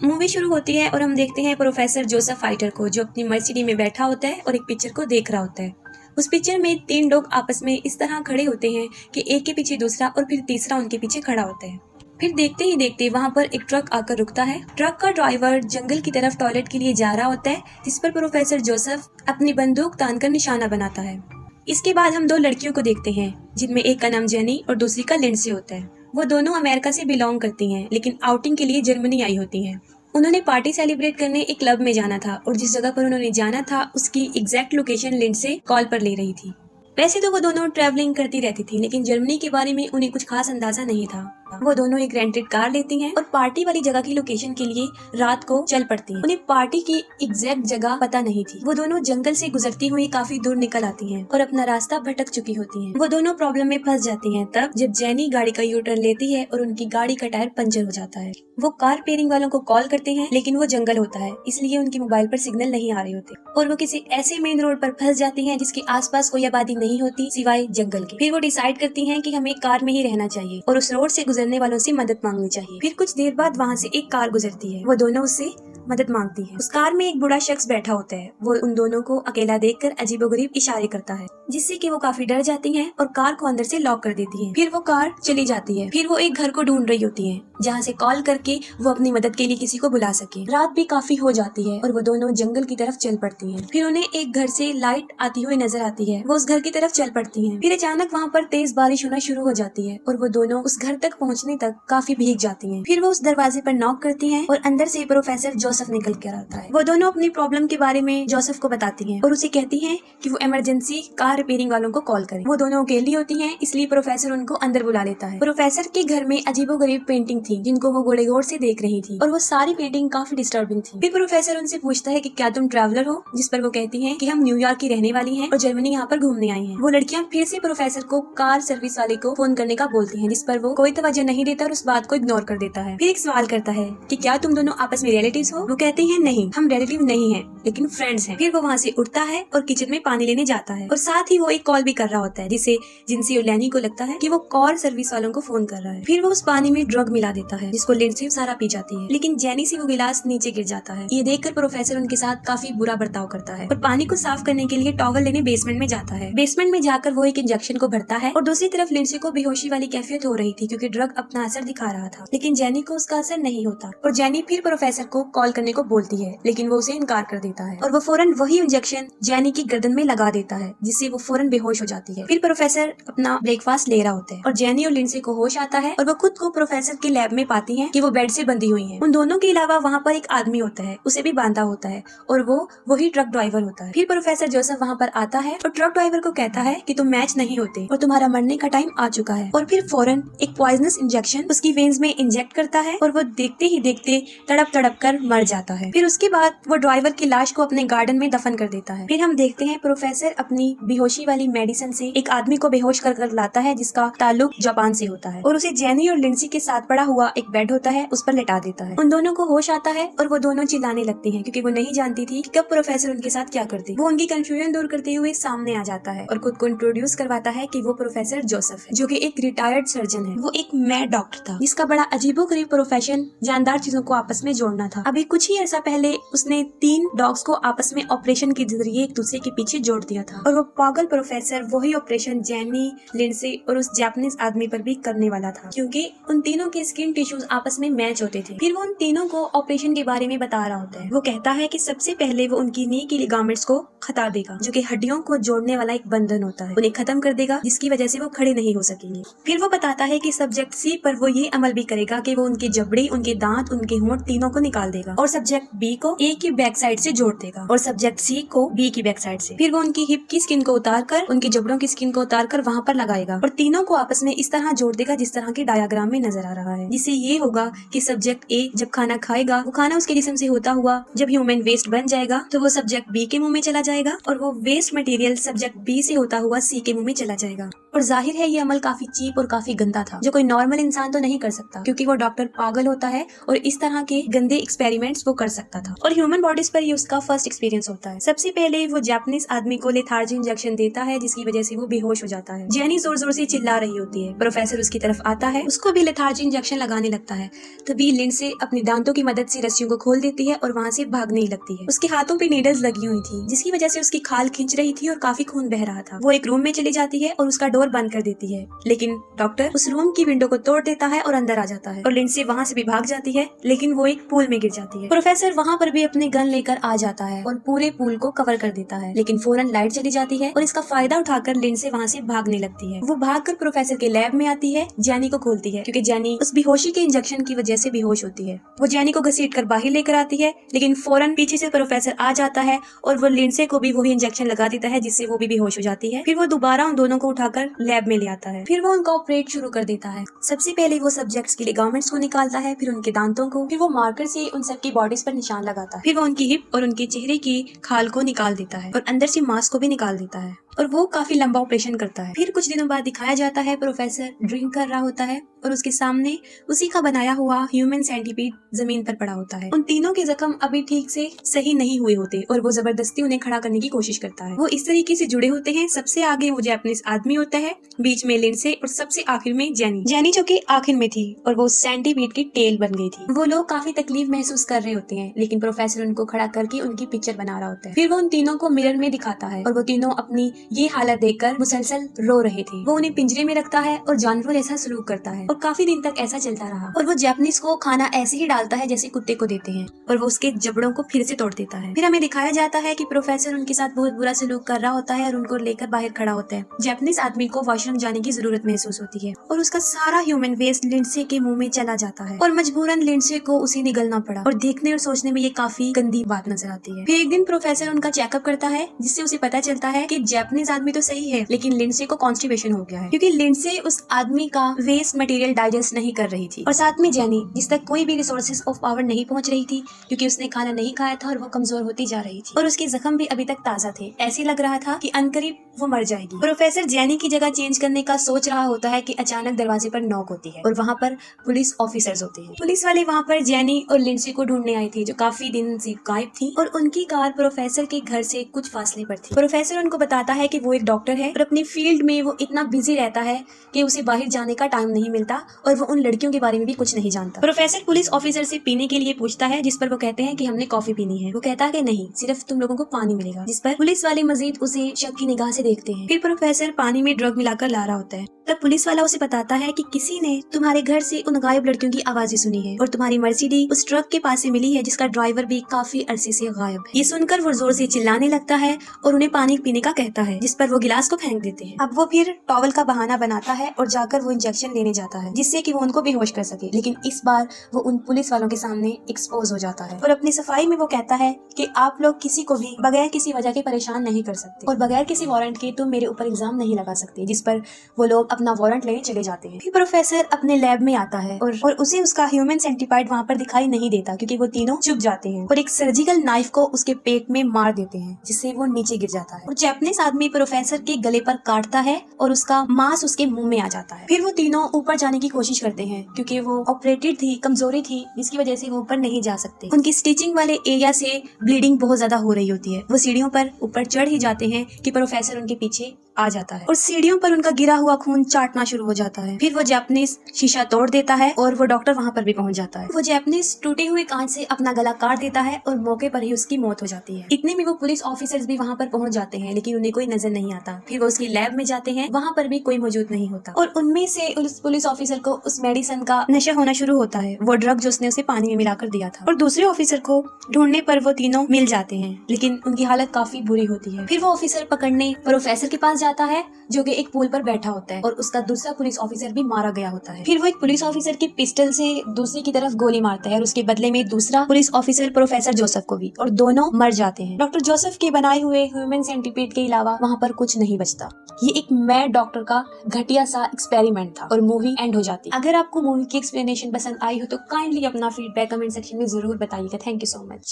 Movie शुरू होती है और हम देखते हैं प्रोफेसर जोसेफ फाइटर को, जो अपनी मर्सिडीज में बैठा होता है और एक पिक्चर को देख रहा होता है। उस पिक्चर में 3 लोग आपस में इस तरह खड़े होते हैं कि एक के पीछे दूसरा और फिर तीसरा उनके पीछे खड़ा होता है। फिर देखते ही देखते वहाँ पर एक ट्रक आकर रुकता है। ट्रक का ड्राइवर जंगल की तरफ टॉयलेट के लिए जा रहा होता है, जिस पर प्रोफेसर जोसेफ अपनी बंदूक तानकर निशाना बनाता है। इसके बाद हम 2 लड़कियों को देखते हैं, जिनमें एक का नाम जेनी और दूसरी का लिंडसे होता है। वो दोनों अमेरिका से बिलोंग करती हैं, लेकिन आउटिंग के लिए जर्मनी आई होती हैं। उन्होंने पार्टी सेलिब्रेट करने एक क्लब में जाना था और जिस जगह पर उन्होंने जाना था उसकी एग्जैक्ट लोकेशन लिंडसे कॉल पर ले रही थी। वैसे तो वो दोनों ट्रैवलिंग करती रहती थी, लेकिन जर्मनी के बारे में उन्हें कुछ खास अंदाजा नहीं था। वो दोनों एक रेंटेड कार लेती हैं और पार्टी वाली जगह की लोकेशन के लिए रात को चल पड़ती हैं। उन्हें पार्टी की एग्जैक्ट जगह पता नहीं थी। वो दोनों जंगल से गुजरती हुई काफी दूर निकल आती हैं और अपना रास्ता भटक चुकी होती हैं। वो दोनों प्रॉब्लम में फंस जाती हैं तब जब जेनी गाड़ी का यू टर्न लेती है और उनकी गाड़ी का टायर पंचर हो जाता है। वो कार रिपेयरिंग वालों को कॉल करते हैं, लेकिन वो जंगल होता है, इसलिए उनके मोबाइल पर सिग्नल नहीं आ रहे होते और वो किसी ऐसे मेन रोड पर फंस जाती हैं जिसके आसपास कोई आबादी नहीं होती सिवाय जंगल के। फिर वो डिसाइड करती हैं कि हमें कार में ही रहना चाहिए और उस रोड से गुजरने वालों से मदद मांगनी चाहिए। फिर कुछ देर बाद वहाँ से एक कार गुजरती है। वो दोनों उससे मदद मांगती है। उस कार में एक बूढ़ा शख्स बैठा होता है। वो उन दोनों को अकेला देखकर अजीबोगरीब इशारे करता है, जिससे कि वो काफी डर जाती हैं और कार को अंदर से लॉक कर देती हैं। फिर वो कार चली जाती है। फिर वो एक घर को ढूंढ रही होती हैं, जहाँ से कॉल करके वो अपनी मदद के लिए किसी को बुला सके। रात भी काफी हो जाती है और वो दोनों जंगल की तरफ चल पड़ती हैं। फिर उन्हें एक घर से लाइट आती हुई नजर आती है। वो उस घर की तरफ चल पड़ती हैं। फिर अचानक वहाँ पर तेज बारिश होना शुरू हो जाती है और वो दोनों उस घर तक पहुँचने तक काफी भीग जाती हैं। फिर वो उस दरवाजे पर नॉक करती हैं और अंदर से प्रोफेसर जोसेफ निकल कर आता है। वो दोनों अपनी प्रॉब्लम के बारे में जोसेफ को बताती हैं और उसे कहती हैं कि वो इमरजेंसी कार रिपेयरिंग वालों को कॉल करें। वो दोनों अकेली होती हैं, इसलिए प्रोफेसर उनको अंदर बुला लेता है। प्रोफेसर के घर में अजीबोगरीब पेंटिंग थी, जिनको वो बड़े गौर से देख रही थी और वो सारी पेंटिंग काफी डिस्टर्बिंग थी। फिर प्रोफेसर उनसे पूछता है कि क्या तुम ट्रैवलर हो, जिस पर वो कहती हैं कि हम न्यूयॉर्क की रहने वाली हैं और जर्मनी यहाँ पर घूमने आई हैं। वो लड़कियाँ फिर से प्रोफेसर को कार सर्विस वाले को फोन करने का बोलती हैं, जिस पर वो कोई तवज्जो नहीं देता और उस बात को इग्नोर कर देता है। फिर एक सवाल करता है कि क्या तुम दोनों आपस में रिलेटिव्स हो। वो कहती हैं नहीं, हम रिलेटिव नहीं है, लेकिन फ्रेंड्स हैं। फिर वो वहाँ से उठता है और किचन में पानी लेने जाता है और साथ ही वो एक कॉल भी कर रहा होता है, जिनसे लैनी को लगता है कि वो कार सर्विस वालों को फोन कर रहा है। फिर वो उस पानी में ड्रग मिला देता है, जिसको लिंडसे सारा पी जाती है, लेकिन जेनी से वो गिलास नीचे गिर जाता है। ये देखकर प्रोफेसर उनके साथ काफी बुरा बर्ताव करता है और पानी को साफ करने के लिए टॉवल लेने बेसमेंट में जाता है। बेसमेंट में जाकर वो एक इंजेक्शन को भरता है और दूसरी तरफ लिंडसे को बेहोशी वाली कैफियत हो रही थी, क्योंकि ड्रग अपना असर दिखा रहा था, लेकिन जेनी को उसका असर नहीं होता और जेनी फिर प्रोफेसर को कॉल करने को बोलती है, लेकिन वो उसे इनकार कर देता है और वो फौरन वही इंजेक्शन जेनी की गर्दन में लगा देता है, जिससे वो फौरन बेहोश हो जाती है। फिर प्रोफेसर अपना ब्रेकफास्ट ले रहा होता है और जेनी और लिंडसे को होश आता है और वो खुद को प्रोफेसर के लैब में पाती हैं कि वो बेड से बंधी हुई हैं। उन दोनों के अलावा वहाँ पर एक आदमी होता है, उसे भी बांधा होता है और वो वही ट्रक ड्राइवर होता है। फिर प्रोफेसर जोसेफ वहाँ पर आता है और ट्रक ड्राइवर को कहता है कि तुम मैच नहीं होते और तुम्हारा मरने का टाइम आ चुका है, और फिर फौरन एक पॉइजनस इंजेक्शन उसकी वेन्स में इंजेक्ट करता है और वो देखते ही देखते तड़प कर मर जाता है। फिर उसके बाद वो ड्राइवर की लाश को अपने गार्डन में दफन कर देता है। फिर हम देखते हैं प्रोफेसर अपनी बेहोशी वाली मेडिसिन से एक आदमी को बेहोश कर लाता है, जिसका ताल्लुक जापान से होता है, और उसे जेनी और लिंडसे के साथ पड़ा हुआ एक बेड होता है, उस पर लेटा देता है। उन दोनों को होश आता है और वो दोनों चिल्लाने लगती हैं, क्योंकि वो नहीं जानती थी कि कब प्रोफेसर उनके साथ क्या करती। वो उनकी कंफ्यूजन दूर करते हुए सामने आ जाता है और खुद को इंट्रोड्यूस करवाता है कि वो प्रोफेसर जोसेफ है, जो कि एक रिटायर्ड सर्जन है। वो एक मैड डॉक्टर था, जिसका बड़ा अजीबोगरीब प्रोफेशन जानदार चीजों को आपस में जोड़ना था। अभी कुछ ही अर्सा पहले उसने 3 डॉग्स को आपस में ऑपरेशन के जरिए एक दूसरे के पीछे जोड़ दिया था, और वो पागल प्रोफेसर वही ऑपरेशन जेनी, लिंडसे और उस जापानीज आदमी पर भी करने वाला था, क्योंकि उन तीनों के स्किन टिश्यूज आपस में मैच होते थे। फिर वो उन तीनों को ऑपरेशन के बारे में बता रहा होता है। वो कहता है कि सबसे पहले वो उनकी नी की लिगामेंट्स को खता देगा, जो कि हड्डियों को जोड़ने वाला एक बंधन होता है, उन्हें खत्म कर देगा, जिसकी वजह से वो खड़े नहीं हो सकेंगे। फिर वो बताता है कि सब्जेक्ट सी पर वो ये अमल भी करेगा कि वो उनकी जबड़ी, उनके दांत, उनके होंठ तीनों को निकाल देगा, और सब्जेक्ट बी को ए की बैक साइड से जोड़ देगा और सब्जेक्ट सी को बी की बैक साइड से। फिर वो उनकी हिप की स्किन को उतार कर, उनकी जबड़ों की स्किन को उतार कर वहाँ पर लगाएगा और तीनों को आपस में इस तरह जोड़ देगा जिस तरह के डायग्राम में नजर आ रहा है, जिससे ये होगा कि सब्जेक्ट ए जब खाना खाएगा, वो खाना उसके जिस्म से होता हुआ जब ह्यूमन वेस्ट बन जाएगा तो वो सब्जेक्ट बी के मुंह में चला जाएगा, और वो वेस्ट मटेरियल सब्जेक्ट बी से होता हुआ सी के मुंह में चला जाएगा। और जाहिर है ये अमल काफी चीप और काफी गंदा था, जो कोई नॉर्मल इंसान तो नहीं कर सकता, क्योंकि वो डॉक्टर पागल होता है और इस तरह के गंदे एक्सपेरिमेंट्स वो कर सकता था। और ह्यूमन बॉडीज पर ये उसका फर्स्ट एक्सपीरियंस होता है। सबसे पहले वो जापानीज आदमी को लेथार्जी इंजेक्शन देता है, जिसकी वजह से वो बेहोश हो जाता है। जेनी जोर जोर से चिल्ला रही होती है। प्रोफेसर उसकी तरफ आता है, उसको भी लेथार्जी इंजेक्शन लगाने लगता है। तभी लिंडसे अपनी दांतों की मदद से रस्सियों को खोल देती है और वहाँ से भागने लगती है। उसके हाथों पे नीडल्स लगी हुई थी, जिसकी वजह से उसकी खाल खींच रही थी और काफी खून बह रहा था। वो एक रूम में चली जाती है और उसका डोर बंद कर देती है, लेकिन डॉक्टर उस रूम की विंडो को तोड़ देता है और अंदर आ जाता है। और लिंडसे वहाँ से भी भाग जाती है, लेकिन वो एक पूल में गिर जाती है। प्रोफेसर वहाँ पर भी अपने गन लेकर आ जाता है और पूरे पूल को कवर कर देता है, लेकिन फौरन लाइट चली जाती है और इसका फायदा उठाकर लिंडसे वहाँ से भागने लगती है। वो भागकर प्रोफेसर के लैब में आती है, जेनी को खोलती है, क्योंकि जेनी उस बेहोशी के इंजेक्शन की वजह से बेहोश होती है। वो जेनी को घसीट कर बाहर लेकर आती है, लेकिन फौरन पीछे से प्रोफेसर आ जाता है और वो लिंडसे को भी वही इंजेक्शन लगा देता है, जिससे वो भी बेहोश हो जाती है। फिर वो दोबारा उन दोनों को उठाकर लैब में ले आता है। फिर वो उनका ऑपरेट शुरू कर देता है। सबसे पहले वो सब्जेक्ट्स के लिगामेंट्स को निकालता है, फिर उनके दांतों को, फिर वो मार्कर से उन सबकी बॉडीज पर निशान लगाता है। फिर वो उनकी हिप और उनके चेहरे की खाल को निकाल देता है और अंदर से मांस को भी निकाल देता है। और वो काफी लंबा ऑपरेशन करता है। फिर कुछ दिनों बाद दिखाया जाता है प्रोफेसर ड्रिंक कर रहा होता है और उसके सामने उसी का बनाया हुआ ह्यूमन सेंटीपीड जमीन पर पड़ा होता है। उन तीनों के जख्म अभी ठीक से सही नहीं हुए होते और वो जबरदस्ती उन्हें खड़ा करने की कोशिश करता है। वो इस तरीके से जुड़े होते हैं। सबसे आगे वो जापानीज आदमी होता है, बीच में लिंडसे और सबसे आखिर में जेनी जो कि आखिर में थी और वो सेंटीपीड की टेल बन गई थी। वो लोग काफी तकलीफ महसूस कर रहे होते हैं, लेकिन प्रोफेसर उनको खड़ा करके उनकी पिक्चर बना रहा होता है। फिर वो उन तीनों को मिरर में दिखाता है और वो तीनों अपनी ये हालत देखकर मुसलसल रो रहे थे। वो उन्हें पिंजरे में रखता है और जानवरों जैसा सलूक करता है और काफी दिन तक ऐसा चलता रहा। और वो जापानीज को खाना ऐसे ही डालता है जैसे कुत्ते को देते हैं और वो उसके जबड़ों को फिर से तोड़ देता है। फिर हमें दिखाया जाता है कि प्रोफेसर उनके साथ बहुत बुरा सलूक कर रहा होता है और उनको लेकर बाहर खड़ा होता है। जापानीज आदमी को वॉशरूम जाने की जरूरत महसूस होती है और उसका सारा ह्यूमन वेस्ट लिंडसे के मुंह में चला जाता है और मजबूरन लिंडसे को उसे निगलना पड़ा। और देखने और सोचने में ये काफी गंदी बात नजर आती है। फिर एक दिन प्रोफेसर उनका चेकअप करता है, जिससे उसे पता चलता है कि जापानीज आदमी तो सही है, लेकिन लिंडसे को कॉन्स्टिपेशन हो गया है, क्योंकि लिंडसे उस आदमी का वेस्ट मटेरियल डाइजेस्ट नहीं कर रही थी। और साथ में जेनी, जिस तक कोई भी रिसोर्सेज ऑफ पावर नहीं पहुंच रही थी, क्योंकि उसने खाना नहीं खाया था और वो कमजोर होती जा रही थी और उसके जख्म भी अभी तक ताजा थे। ऐसे लग रहा था कि अनकरीब वो मर जाएगी। प्रोफेसर जेनी की जगह चेंज करने का सोच रहा होता है कि अचानक दरवाजे पर नॉक होती है और वहाँ पर पुलिस ऑफिसर्स होते हैं। पुलिस वाले वहाँ पर जेनी और लिंडसे को ढूंढने आई थी, जो काफी दिन से गायब थी, और उनकी कार प्रोफेसर के घर से कुछ फासले पर थी। प्रोफेसर उनको बताता है कि वो एक डॉक्टर है और अपनी फील्ड में वो इतना बिजी रहता है कि उसे बाहर जाने का टाइम नहीं मिलता और वो उन लड़कियों के बारे में भी कुछ नहीं जानता। प्रोफेसर पुलिस ऑफिसर से पीने के लिए पूछता है, जिस पर वो कहते हैं कि हमने कॉफी पीनी है। वो कहता है कि नहीं, सिर्फ तुम लोगों को पानी मिलेगा, जिस पर पुलिस वाले मजीद उसे शक की निगाह से देखते हैं। फिर प्रोफेसर पानी में ड्रग मिलाकर ला रहा होता है। तब पुलिस वाला उसे बताता है कि किसी ने तुम्हारे घर से उन गायब लड़कियों की आवाजें सुनी है और तुम्हारी मर्सिडीज उस ट्रक के पास से मिली है, जिसका ड्राइवर भी काफी अरसे से गायब है। ये सुनकर वो जोर से चिल्लाने लगता है और उन्हें पानी पीने का कहता है, जिस पर वो गिलास को फेंक देते हैं। अब वो फिर टॉवल का बहाना बनाता है और जाकर वो इंजेक्शन लेने जाता है, जिससे कि वो उनको बेहोश कर सके। लेकिन इस बार वो उन पुलिस वालों के सामने एक्सपोज हो जाता है और अपनी सफाई में वो कहता है कि आप लोग किसी को भी बगैर किसी वजह के परेशान नहीं कर सकते और बगैर किसी वारंट के तुम मेरे ऊपर इल्जाम नहीं लगा सकते, जिस पर वो लोग अपना वारंट लेने चले जाते हैं। फिर प्रोफेसर अपने लैब में आता है और उसे उसका ह्यूमन सेंटीपाइड वहाँ पर दिखाई नहीं देता, क्योंकि वो तीनों चुप जाते हैं और एक सर्जिकल नाइफ को उसके पेट में मार देते हैं, जिससे वो नीचे गिर जाता है। और जापानीज आदमी प्रोफेसर के गले पर काटता है और उसका मांस उसके मुंह में आ जाता है। फिर वो तीनों ऊपर जाने की कोशिश करते हैं, क्योंकि वो ऑपरेटेड थी, कमजोरी थी, जिसकी वजह से वो ऊपर नहीं जा सकते। उनकी स्टिचिंग वाले एरिया से ब्लीडिंग बहुत ज्यादा हो रही होती है। वो सीढ़ियों पर ऊपर चढ़ ही जाते हैं कि प्रोफेसर उनके पीछे आ जाता है और सीढ़ियों पर उनका गिरा हुआ खून चाटना शुरू हो जाता है। फिर वो जापानीज शीशा तोड़ देता है और वो डॉक्टर वहाँ पर भी पहुँच जाता है। वो जापानीज टूटे हुए कांच से अपना गला काट देता है और मौके पर ही उसकी मौत हो जाती है। इतने में वो पुलिस ऑफिसर्स भी वहाँ पर पहुँच जाते हैं, लेकिन उन्हें कोई नजर नहीं आता। फिर वो उसकी लैब में जाते हैं, वहाँ पर भी कोई मौजूद नहीं होता और उनमें से उस पुलिस ऑफिसर को उस मेडिसिन का नशा होना शुरू होता है, वो ड्रग जो उसने उसे पानी में मिलाकर दिया था। और दूसरे ऑफिसर को ढूंढने पर वो तीनों मिल जाते हैं, लेकिन उनकी हालत काफी बुरी होती है। फिर वो ऑफिसर पकड़ने प्रोफेसर के पास जाता है, जो कि एक पुल पर बैठा होता है और उसका दूसरा पुलिस ऑफिसर भी मारा गया होता है। फिर वो एक पुलिस ऑफिसर की पिस्टल से दूसरी की तरफ गोली मारता है और उसके बदले में दूसरा पुलिस ऑफिसर प्रोफेसर जोसेफ को भी, और दोनों मर जाते हैं। डॉक्टर जोसेफ के बनाए हुए ह्यूमन सेंटीपीड के अलावा वहाँ पर कुछ नहीं बचता। ये एक मैड डॉक्टर का घटिया सा एक्सपेरिमेंट था और मूवी एंड हो जाती। अगर आपको मूवी की एक्सप्लेनेशन पसंद आई हो तो काइंडली अपना फीडबैक कमेंट सेक्शन में जरूर बताइएगा। Thank you so much.